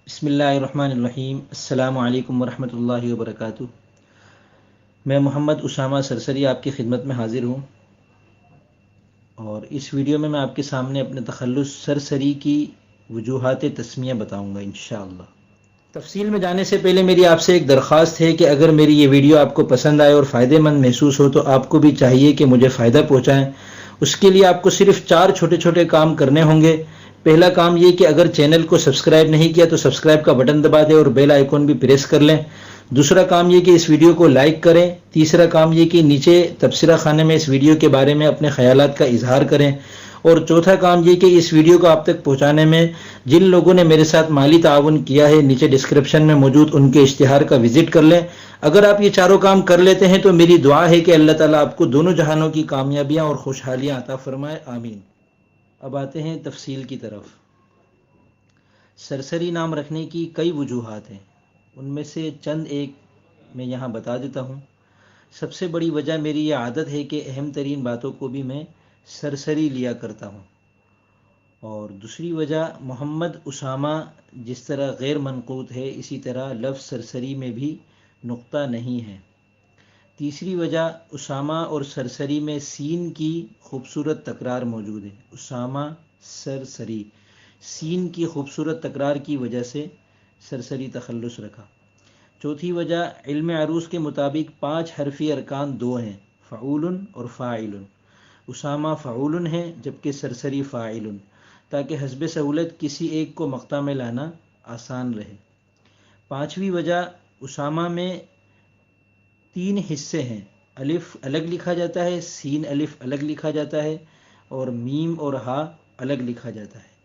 بسم اللہ الرحمن الرحیم۔ السلام علیکم ورحمۃ اللہ وبرکاتہ۔ میں محمد اسامہ سرسری آپ کی خدمت میں حاضر ہوں، اور اس ویڈیو میں آپ کے سامنے اپنے تخلص سرسری کی وجوہات تسمیہ بتاؤں گا انشاءاللہ۔ تفصیل میں جانے سے پہلے میری آپ سے ایک درخواست ہے کہ اگر میری یہ ویڈیو آپ کو پسند آئے اور فائدہ مند محسوس ہو تو آپ کو بھی چاہیے کہ مجھے فائدہ پہنچائیں۔ اس کے لیے آپ کو صرف 4 چھوٹے چھوٹے کام کرنے ہوں گے۔ پہلا کام یہ کہ اگر چینل کو سبسکرائب نہیں کیا تو سبسکرائب کا بٹن دبا دیں اور بیل آئیکن بھی پریس کر لیں۔ دوسرا کام یہ کہ اس ویڈیو کو لائک کریں۔ تیسرا کام یہ کہ نیچے تبصرہ خانے میں اس ویڈیو کے بارے میں اپنے خیالات کا اظہار کریں۔ اور چوتھا کام یہ کہ اس ویڈیو کو آپ تک پہنچانے میں جن لوگوں نے میرے ساتھ مالی تعاون کیا ہے نیچے ڈسکرپشن میں موجود ان کے اشتہار کا وزٹ کر لیں۔ اگر آپ یہ چاروں کام کر لیتے ہیں تو میری دعا ہے کہ اللہ تعالیٰ آپ کو دونوں جہانوں کی کامیابیاں اور خوشحالیاں عطا فرمائے، آمین۔ اب آتے ہیں تفصیل کی طرف۔ سرسری نام رکھنے کی کئی وجوہات ہیں، ان میں سے چند ایک میں یہاں بتا دیتا ہوں۔ سب سے بڑی وجہ میری یہ عادت ہے کہ اہم ترین باتوں کو بھی میں سرسری لیا کرتا ہوں، اور دوسری وجہ محمد اسامہ جس طرح غیر منقوط ہے اسی طرح لفظ سرسری میں بھی نقطہ نہیں ہے۔ تیسری وجہ اسامہ اور سرسری میں سین کی خوبصورت تکرار موجود ہے۔ اسامہ سرسری، سین کی خوبصورت تکرار کی وجہ سے سرسری تخلص رکھا۔ چوتھی وجہ علم عروض کے مطابق 5 حرفی ارکان 2 ہیں، فعول اور فاعل۔ اسامہ فعول ہے جبکہ سرسری فاعل، تاکہ حسب سہولت کسی ایک کو مقطع میں لانا آسان رہے۔ پانچویں وجہ اسامہ میں 3 حصے ہیں، الف الگ لکھا جاتا ہے، سین الف الگ لکھا جاتا ہے، اور میم اور ہا الگ لکھا جاتا ہے۔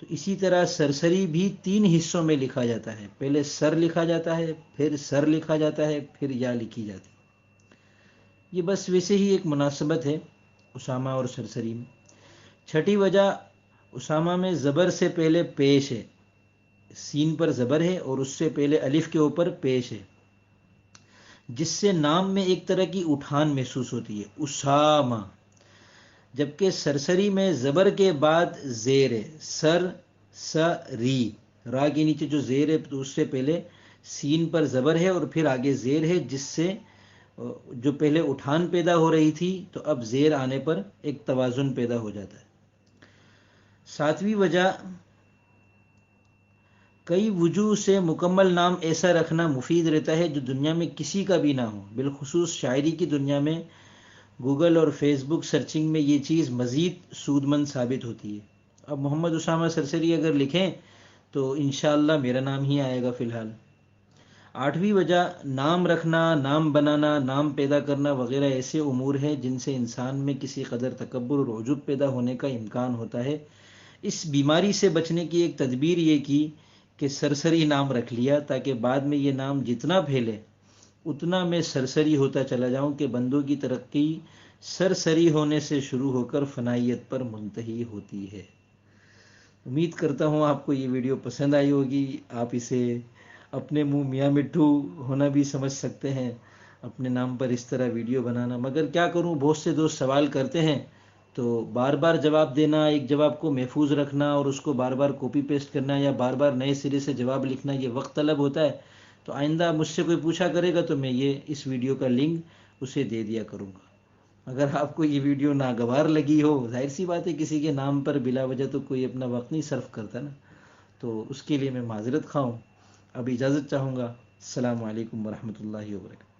تو اسی طرح سرسری بھی 3 حصوں میں لکھا جاتا ہے، پہلے سر لکھا جاتا ہے، پھر سر لکھا جاتا ہے، پھر یا لکھی جاتی ہے۔ یہ بس ویسے ہی ایک مناسبت ہے اسامہ اور سرسری میں۔ چھٹی وجہ اسامہ میں زبر سے پہلے پیش ہے، سین پر زبر ہے اور اس سے پہلے الف کے اوپر پیش ہے، جس سے نام میں ایک طرح کی اٹھان محسوس ہوتی ہے، اسامہ۔ جبکہ سرسری میں زبر کے بعد زیر ہے، سر سری، را کے نیچے جو زیر ہے تو اس سے پہلے سین پر زبر ہے اور پھر آگے زیر ہے، جس سے جو پہلے اٹھان پیدا ہو رہی تھی تو اب زیر آنے پر ایک توازن پیدا ہو جاتا ہے۔ ساتویں وجہ کئی وجوہ سے مکمل نام ایسا رکھنا مفید رہتا ہے جو دنیا میں کسی کا بھی نہ ہو، بالخصوص شاعری کی دنیا میں گوگل اور فیس بک سرچنگ میں یہ چیز مزید سود مند ثابت ہوتی ہے۔ اب محمد اسامہ سرسری اگر لکھیں تو انشاءاللہ میرا نام ہی آئے گا فی الحال۔ آٹھویں وجہ نام رکھنا، نام بنانا، نام پیدا کرنا وغیرہ ایسے امور ہیں جن سے انسان میں کسی قدر تکبر اور عجب پیدا ہونے کا امکان ہوتا ہے۔ اس بیماری سے بچنے کی ایک تدبیر یہ کی کہ سرسری نام رکھ لیا، تاکہ بعد میں یہ نام جتنا پھیلے اتنا میں سرسری ہوتا چلا جاؤں کہ بندوں کی ترقی سرسری ہونے سے شروع ہو کر فنائیت پر منتہی ہوتی ہے۔ امید کرتا ہوں آپ کو یہ ویڈیو پسند آئی ہوگی۔ آپ اسے اپنے منہ میاں مٹھو ہونا بھی سمجھ سکتے ہیں، اپنے نام پر اس طرح ویڈیو بنانا، مگر کیا کروں، بہت سے دوست سوال کرتے ہیں تو بار بار جواب دینا، ایک جواب کو محفوظ رکھنا اور اس کو بار بار کاپی پیسٹ کرنا یا بار بار نئے سرے سے جواب لکھنا یہ وقت طلب ہوتا ہے۔ تو آئندہ مجھ سے کوئی پوچھا کرے گا تو میں یہ اس ویڈیو کا لنک اسے دے دیا کروں گا۔ اگر آپ کو یہ ویڈیو ناگوار لگی ہو، ظاہر سی بات ہے کسی کے نام پر بلا وجہ تو کوئی اپنا وقت نہیں صرف کرتا نا، تو اس کے لیے میں معذرت خواہ ہوں۔ اب اجازت چاہوں گا۔ السلام علیکم ورحمۃ اللہ وبرکاتہ۔